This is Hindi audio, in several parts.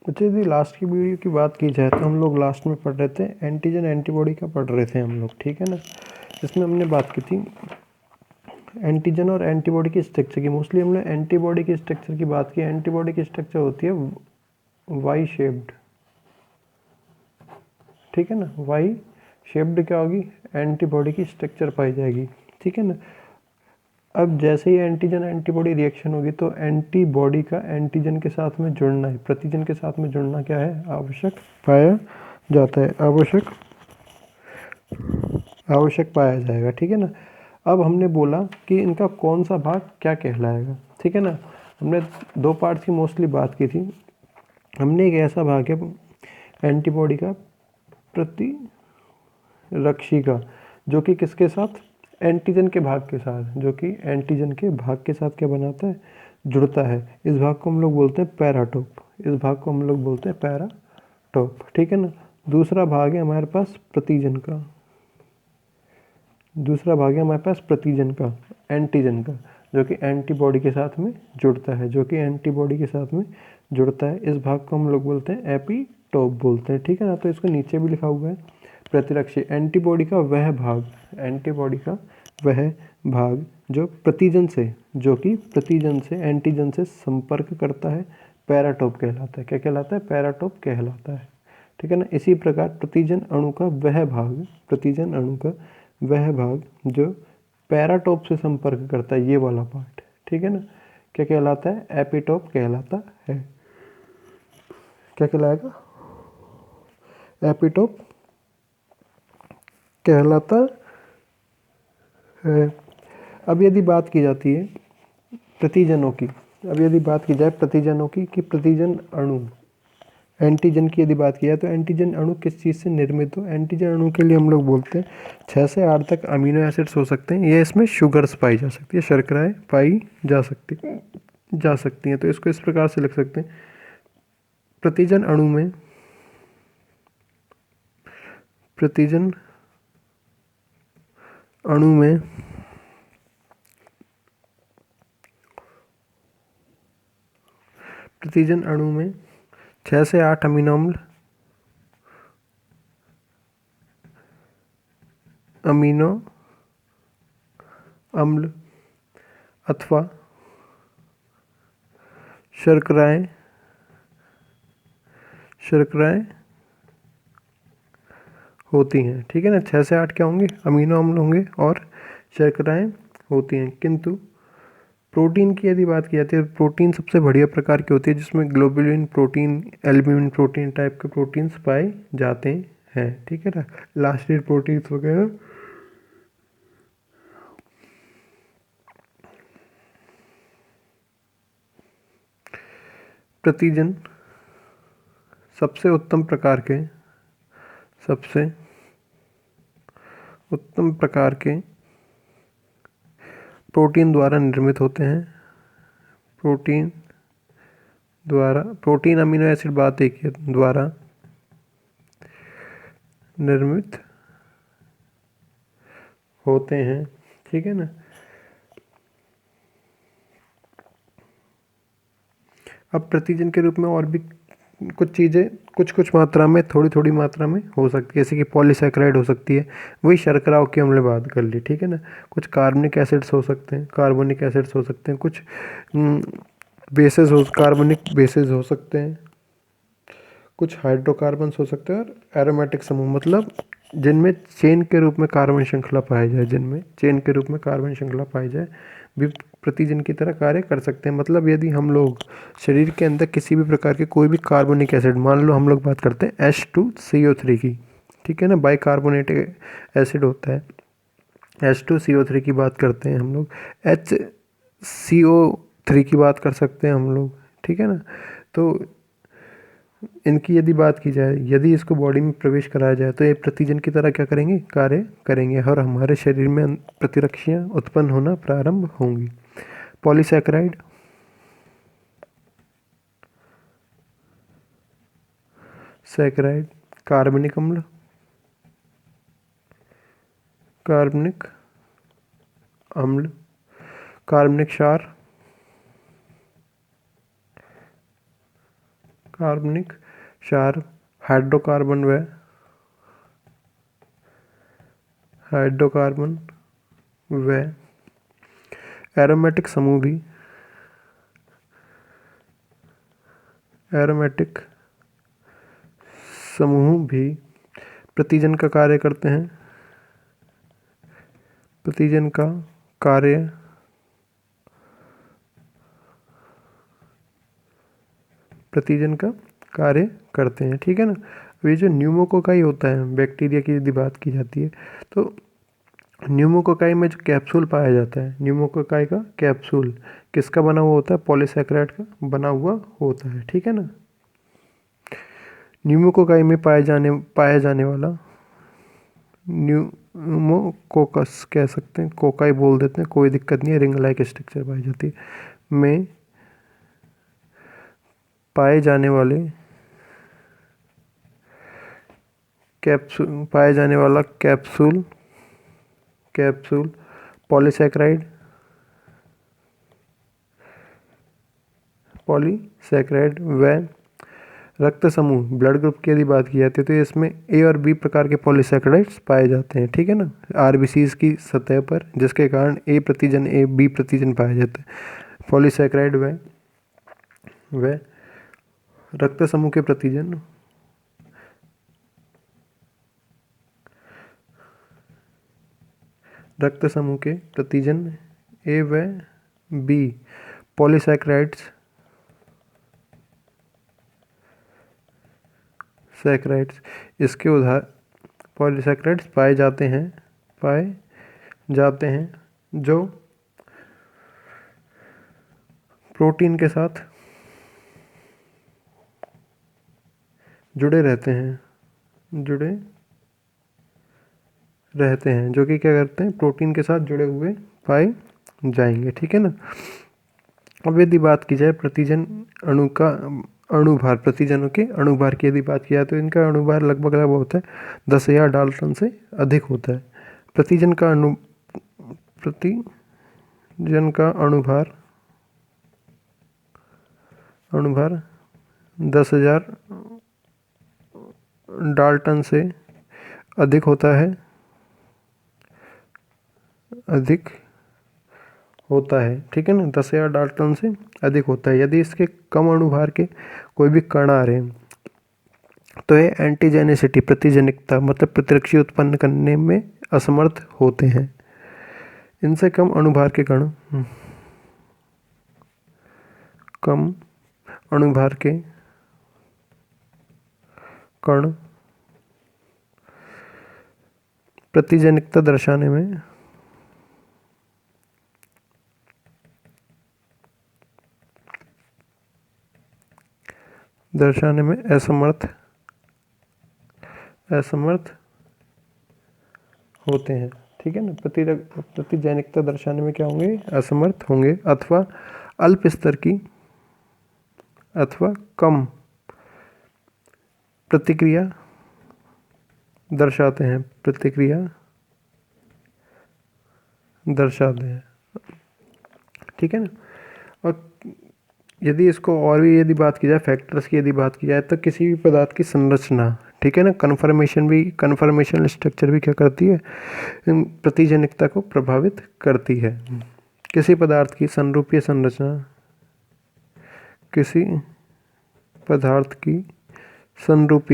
अच्छा, यदि लास्ट की वीडियो की बात की जाए तो हम लोग लास्ट में पढ़ रहे थे एंटीजन एंटीबॉडी का पढ़ रहे थे हम लोग, ठीक है ना। इसमें हमने बात की थी एंटीजन और एंटीबॉडी की स्ट्रक्चर की। मोस्टली हमने एंटीबॉडी की स्ट्रक्चर की बात की। एंटीबॉडी की स्ट्रक्चर होती है वाई शेप्ड, ठीक है ना। वाई शेप्ड क्या होगी, एंटीबॉडी की स्ट्रक्चर पाई जाएगी, ठीक है ना। अब जैसे ही एंटीजन एंटीबॉडी रिएक्शन होगी तो एंटीबॉडी का एंटीजन के साथ में जुड़ना है, प्रतिजन के साथ में जुड़ना क्या है, आवश्यक पाया जाता है, आवश्यक पाया जाएगा, ठीक है ना। अब हमने बोला कि इनका कौन सा भाग क्या कहलाएगा, ठीक है ना। हमने दो पार्ट्स की मोस्टली बात की थी। हमने एक ऐसा भाग है एंटीबॉडी का प्रतिरक्षी का, जो कि किसके साथ, एंटीजन के भाग के साथ, जो कि एंटीजन के भाग के साथ क्या बनाता है, जुड़ता है। इस भाग को हम लोग बोलते हैं पैराटोप, इस भाग को हम लोग बोलते हैं पैराटोप, ठीक है ना। दूसरा भाग है हमारे पास प्रतिजन का, दूसरा भाग है हमारे पास प्रतिजन का, एंटीजन का, जो कि एंटीबॉडी के साथ में जुड़ता है, जो कि एंटीबॉडी के साथ में जुड़ता है। इस भाग को हम लोग बोलते हैं एपिटोप बोलते हैं, ठीक है ना। तो इसको नीचे भी लिखा हुआ है प्रतिरक्षी। एंटीबॉडी का वह भाग, एंटीबॉडी का वह भाग जो प्रतिजन से, जो कि प्रतिजन से एंटीजन से संपर्क करता है, पैराटोप कहलाता है। क्या कहलाता है, पैराटोप कहलाता है, ठीक है ना। इसी प्रकार प्रतिजन अणु का वह भाग, प्रतिजन अणु का वह भाग जो पैराटोप से संपर्क करता है, ये वाला पार्ट, ठीक है ना, क्या कहलाता है, एपिटोप कहलाता है। क्या कहलाएगा, एपिटोप कहलाता है। अब यदि बात की जाती है प्रतिजनों की, अब यदि बात की जाए प्रतिजनों की कि प्रतिजन अणु, एंटीजन की यदि बात की जाए तो एंटीजन अणु किस चीज़ से निर्मित हो। एंटीजन अणु के लिए हम लोग बोलते हैं 6 से 8 तक अमीनो एसिड्स हो सकते हैं। ये इसमें शुगर्स पाई जा सकती है, शर्कराएं पाई जा सकती हैं। तो इसको इस प्रकार से लिख सकते हैं, प्रतिजन अणु में, प्रतिजन अणु में प्रतिजन अणु में 6 से 8 अमीनो अम्ल अथवा शर्कराएं होती हैं, ठीक है ना। 6 से 8 क्या होंगे, अमीनो अम्ल होंगे और शर्कराएं होती हैं। किंतु प्रोटीन की यदि बात की जाती है, प्रोटीन सबसे बढ़िया प्रकार की होती है जिसमें globulin protein, albumin protein type के प्रोटीन्स पाए जाते हैं, ठीक है ना। लास्टेड प्रोटीन्स वगैरह प्रतिजन सबसे उत्तम प्रकार के प्रोटीन द्वारा निर्मित होते हैं। प्रोटीन अमीनो एसिड बात एक है, द्वारा निर्मित होते हैं, ठीक है ना। अब प्रतिजन के रूप में और भी कुछ चीज़ें कुछ मात्रा में, थोड़ी मात्रा में हो सकती है, जैसे कि पॉलीसैकेराइड हो सकती है, वही शर्कराओं की हमने बात कर ली, ठीक है ना। कुछ कार्बनिक एसिड्स हो सकते हैं, कुछ कार्बनिक बेसेस हो सकते हैं, कुछ हाइड्रोकार्बन्स हो सकते हैं और एरोमेटिक समूह, मतलब जिनमें चेन के रूप में कार्बन श्रृंखला पाई जाए भी प्रतिजन की तरह कार्य कर सकते हैं। मतलब यदि हम लोग शरीर के अंदर किसी भी प्रकार के कोई भी कार्बनिक एसिड, मान लो हम लोग बात करते हैं H2CO3 की, ठीक है ना, बाइकार्बोनेटिक एसिड होता है, H2CO3 की बात करते हैं हम लोग, HCO3 की बात कर सकते हैं हम लोग, ठीक है ना। तो इनकी यदि बात की जाए, यदि इसको बॉडी में प्रवेश कराया जाए तो ये प्रतिजन की तरह क्या करेंगे, कार्य करेंगे और हमारे शरीर में प्रतिरक्षियाँ उत्पन्न होना प्रारंभ होंगी। पॉलीसैकेराइड, सैकेराइड, कार्बनिक अम्ल, कार्बनिक अम्ल, कार्बनिक क्षार, हाइड्रोकार्बन व एरोमेटिक समूह भी प्रतिजन का कार्य करते हैं। प्रतिजन का कार्य करते हैं, ठीक है ना। अब ये जो न्यूमोकोकाई होता है, बैक्टीरिया की यदि बात की जाती है तो न्यूमोकोकाई में जो कैप्सूल पाया जाता है, न्यूमोकोकाई का कैप्सूल किसका बना हुआ होता है? पॉलीसैकेराइड का बना हुआ होता है, ठीक है ना। न्यूमोकोकाई में पाया जाने वाला न्यूमोकोकस कह सकते हैं, कोकाई बोल देते हैं, कोई दिक्कत नहीं है, रिंग लाइक स्ट्रक्चर पाई जाती है में पाए जाने वाला कैप्सूल पॉलीसैकेराइड व रक्त समूह, ब्लड ग्रुप की यदि बात की जाती है तो इसमें ए और बी प्रकार के पॉलीसैकेराइड्स पाए जाते हैं, ठीक है ना, आरबीसीज की सतह पर, जिसके कारण ए बी प्रतिजन पाया जाता है। पॉलीसैकेराइड व रक्त समूह के प्रतिजन ए व बी पॉलीसैकेराइड्स इसके पॉलीसैकेराइड्स पाए जाते हैं जो प्रोटीन के साथ जुड़े रहते हैं, जो कि क्या करते हैं? प्रोटीन के साथ जुड़े हुए पाए जाएंगे, ठीक है ना। अब यदि बात की जाए प्रतिजनों के अणुभार की यदि बात की जाए तो इनका अणुभार लगभग होता है 10,000 डाल्टन से अधिक होता है। प्रतिजन का अणुभार 10,000 डाल्टन से अधिक होता है, ठीक है ना, 10,000 डाल्टन से अधिक होता है। यदि इसके कम अणुभार के कोई भी कण आ रहे हैं तो ये एंटीजेनिसिटी, प्रतिजनिकता मतलब प्रतिरक्षी उत्पन्न करने में असमर्थ होते हैं। इनसे कम अणुभार के कण प्रतिजनिकता दर्शाने में असमर्थ होते हैं, ठीक है ना। प्रतिजैनिकता दर्शाने में क्या होंगे? असमर्थ होंगे, अथवा अल्प स्तर की अथवा कम प्रतिक्रिया दर्शाते हैं, ठीक है ना। और यदि इसको और भी यदि बात की जाए, फैक्टर्स की यदि बात की जाए, तो किसी भी पदार्थ की संरचना, ठीक है ना, कन्फर्मेशनल स्ट्रक्चर भी क्या करती है? प्रतिजनिकता को प्रभावित करती है। किसी पदार्थ की संरूपीय संरचना,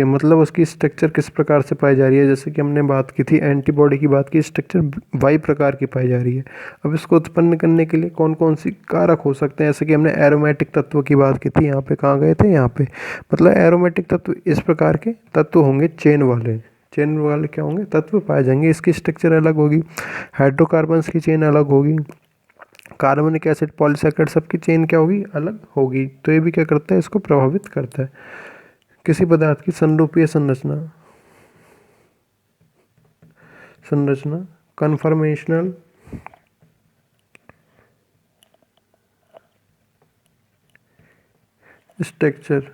मतलब उसकी स्ट्रक्चर किस प्रकार से पाई जा रही है। जैसे कि हमने बात की थी, एंटीबॉडी की बात की, स्ट्रक्चर वाई प्रकार की पाई जा रही है। अब इसको उत्पन्न करने के लिए कौन कौन सी कारक हो सकते हैं? जैसे कि हमने एरोमेटिक तत्व की बात की थी, यहाँ पे कहाँ गए थे? यहाँ पे, मतलब एरोमेटिक तत्व इस प्रकार के तत्व होंगे, चेन वाले क्या होंगे? तत्व पाए जाएंगे। इसकी स्ट्रक्चर अलग होगी, हाइड्रोकार्बन्स की चेन अलग होगी, कार्बनिक एसिड, पॉलीसैकेराइड सबकी चेन क्या होगी? अलग होगी। तो ये भी क्या करता है? इसको प्रभावित करता है। किसी पदार्थ की संरूपीय संरचना कन्फर्मेशनल स्ट्रक्चर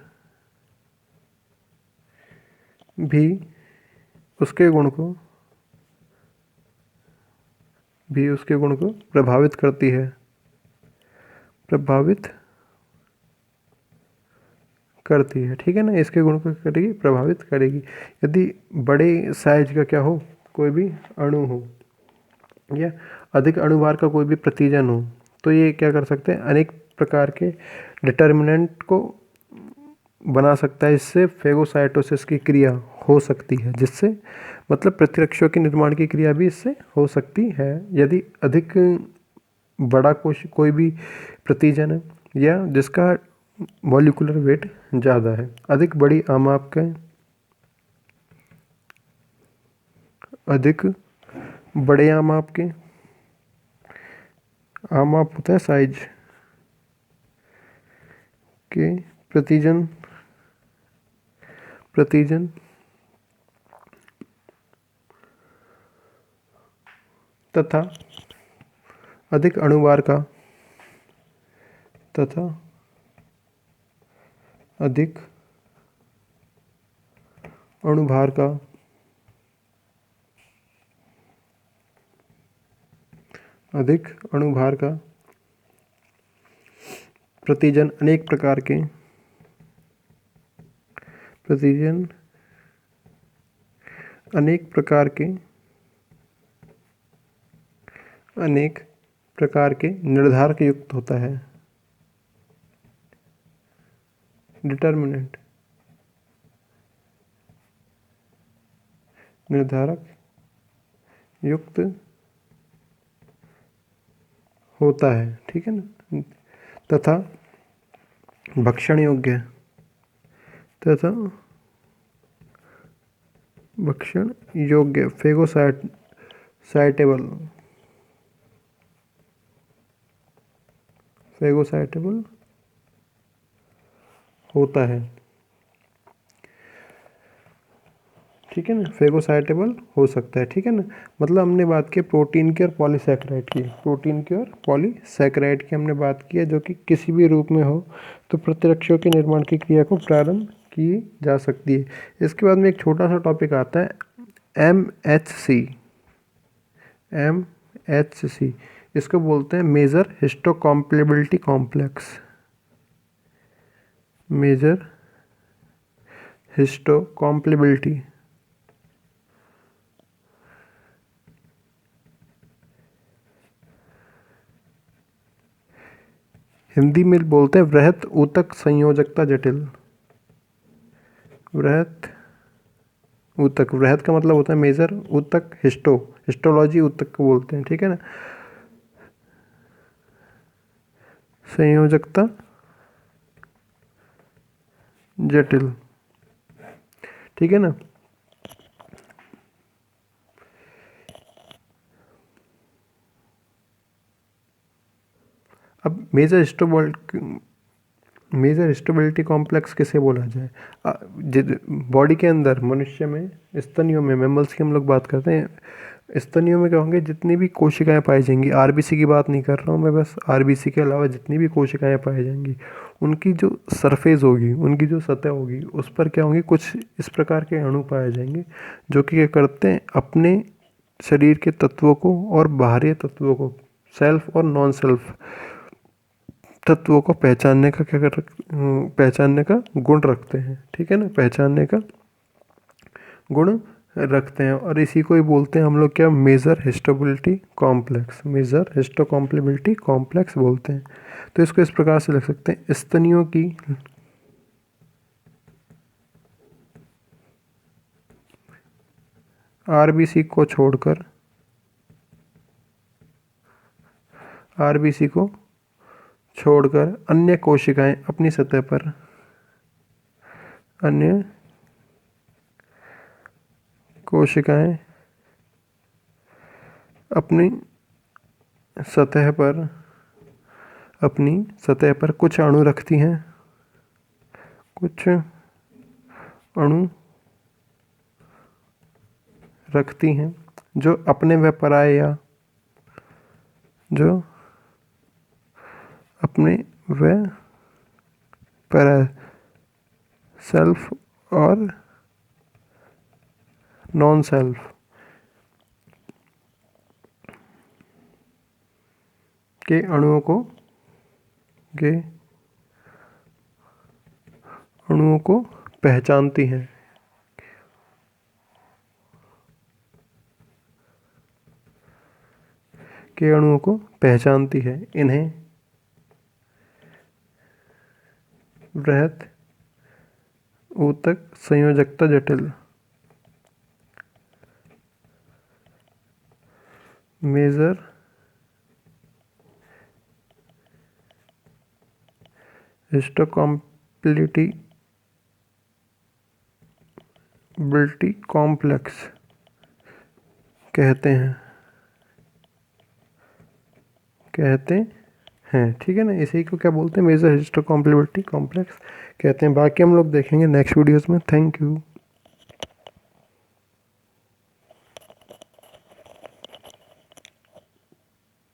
भी उसके गुण को प्रभावित करती है, करती है, ठीक है ना, इसके गुण को करेगी, प्रभावित करेगी। यदि बड़े साइज का क्या हो, कोई भी अणु हो या अधिक अणुभार का कोई भी प्रतिजन हो, तो ये क्या कर सकते हैं, अनेक प्रकार के डिटर्मिनेंट को बना सकता है। इससे फेगोसाइटोसिस की क्रिया हो सकती है, जिससे मतलब प्रतिरक्षों के निर्माण की क्रिया भी इससे हो सकती है। यदि अधिक बड़ा कोश कोई भी प्रतिजन है या जिसका मॉलिक्यूलर वेट ज़्यादा है, अधिक बड़ी आमाप के, अधिक बड़े आमाप के, आमाप होता है साइज के प्रतिजन तथा अधिक अणुभार का तथा अधिक अणुभार का अधिक अणुभार का प्रतिजन अनेक प्रकार के प्रतिजन अनेक प्रकार के अनेक प्रकार के निर्धारक युक्त होता है। डिटर्मिनेंट निर्धारक युक्त होता है, ठीक है ना, तथा भक्षण योग्य तथा भक्षण योग्य फेगोसाइटेबल होता है, ठीक है ना, फेगोसाइटेबल हो सकता है, ठीक है ना। मतलब हमने बात की प्रोटीन की और पॉलीसैकेराइड की, प्रोटीन की और पॉलीसैकेराइड की हमने बात की है, जो कि किसी भी रूप में हो तो प्रतिरक्षों के निर्माण की क्रिया को प्रारंभ की जा सकती है। इसके बाद में एक छोटा सा टॉपिक आता है MHC। इसको बोलते हैं मेजर हिस्टोकॉम्पेटिबिलिटी कॉम्प्लेक्स। मेजर हिस्टोकॉम्पेटिबिलिटी हिंदी में बोलते हैं वृहत ऊतक संयोजकता जटिल। वृहत ऊतक, वृहत का मतलब होता है मेजर, ऊतक हिस्टोलॉजी ऊतक को बोलते हैं, ठीक है ना, संयोजकता जटिल, ठीक है ना। अब मेजर हिस्टोबिलिटी कॉम्प्लेक्स किसे बोला जाए। बॉडी के अंदर मनुष्य में स्तनियों में, मैमल्स की हम लोग बात करते हैं, स्तनियों में क्या होंगे, जितनी भी कोशिकाएं पाई जाएंगी, आरबीसी की बात नहीं कर रहा हूँ मैं, बस आरबीसी के अलावा जितनी भी कोशिकाएं पाई जाएंगी, उनकी जो सरफेस होगी, उनकी जो सतह होगी, उस पर क्या होंगे, कुछ इस प्रकार के अणु पाए जाएंगे, जो कि क्या करते हैं, अपने शरीर के तत्वों को और बाहरी तत्वों को, सेल्फ और नॉन सेल्फ तत्वों को पहचानने का गुण रखते हैं, ठीक है ना, पहचानने का गुण रखते हैं। और इसी को ही बोलते हैं हम लोग क्या, मेजर हिस्टोकॉम्पेटिबिलिटी कॉम्प्लेक्स बोलते हैं। तो इसको इस प्रकार से लिख सकते हैं, स्तनियों की आरबीसी को छोड़कर अन्य कोशिकाएं अपनी सतह पर अपनी सतह पर कुछ अणु रखती हैं जो अपने व पराये या सेल्फ और नॉन सेल्फ के अणुओं को पहचानती हैं। के अणुओं को पहचानती है। इन्हें वृहत ऊतक संयोजकता जटिल मेजर हिस्टोकॉम्पैटिबिलिटी कॉम्प्लेक्स कहते हैं। ठीक है ना, इसी को क्या बोलते हैं, मेजर हिस्टोकॉम्पैटिबिलिटी कॉम्प्लेक्स कहते हैं। बाकी हम लोग देखेंगे नेक्स्ट वीडियोस में। Thank you.